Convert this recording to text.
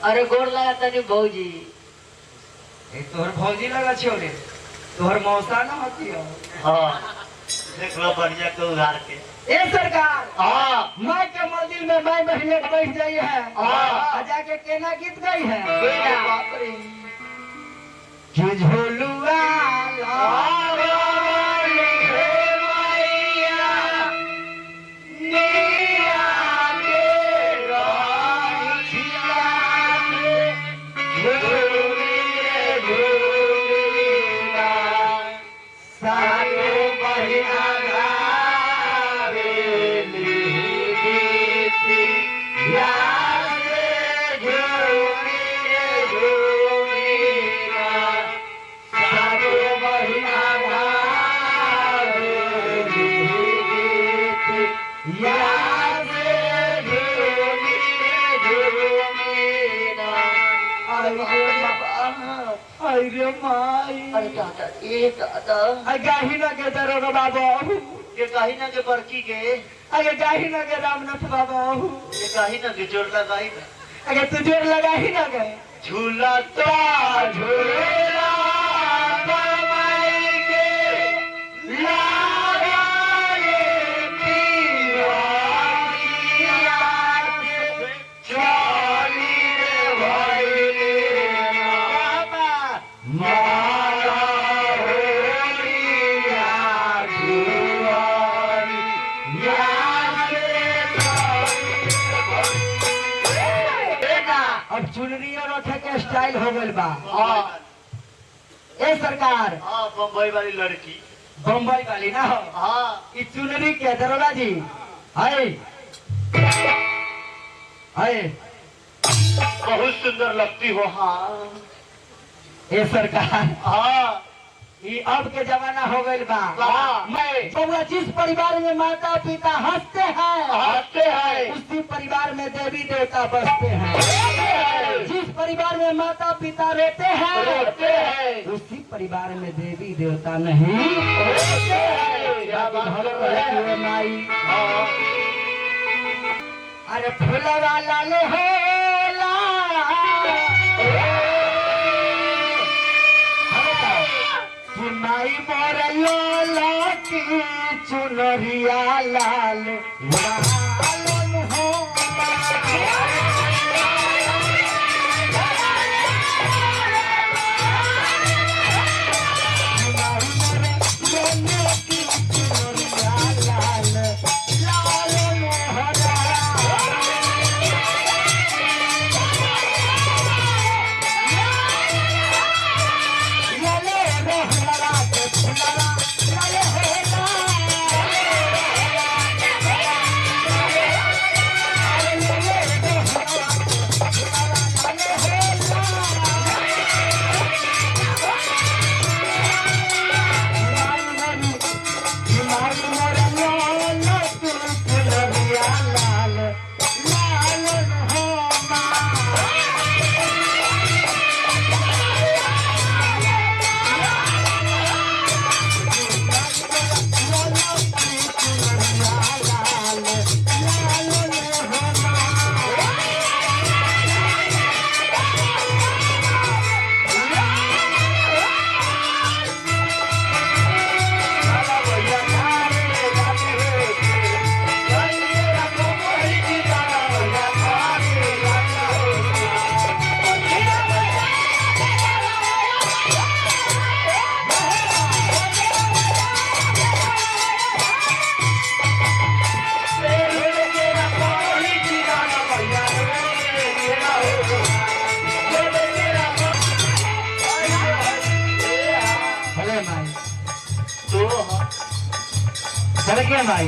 अरे गोर लगा तनी भौजी। तोहर भौजी लगा छोरे, तोहर मौसा न होती हो। हाँ देख लो बढ़िया के उधार के। ए सरकार, हाँ माँ के मंदिर में माई बहने बैठ गई है। हाँ। जाके केना गीत गई है। केना? बाप रे। कि झोलुआ अरे माई, अरे दादा ए दादा गाही न के दरोगा बाबू, ये कहीं ना के बरकी के, अरे गाही न के रामनाथ बाबू, ये कहीं ना के जोर लगाई ना। अगर तू जोर लगा ही न गए। झूला तो झूला माई के लागा रे पिया के चली रे भाई बाबा माला होलिया दुआरी अब चुनरिया रखे के स्टाइल हो गइल बा। हाँ ए सरकार, हाँ बम्बई वाली लड़की। बम्बई वाली ना हो। हाँ ई चुनरी के दरोगा जी, हाय हाय। बहुत सुंदर लगती हो। हाँ ए सरकार, हाँ ये अब के जमाना हो गइल बा। हाँ। मैं बउआ, जिस परिवार में माता पिता हंसते हैं, हंसते हैं, उसी परिवार में देवी देवता बसते हैं। जिस परिवार में माता पिता रोते हैं, रोते हैं, उसी परिवार में देवी देवता नहीं रोते हैं। क्या बात कर रहे हैं? माई, हाँ अरे फूलवा लाल होला, कि माई मोर लाकी चुनरिया लाल लालन होला। चल के भाई।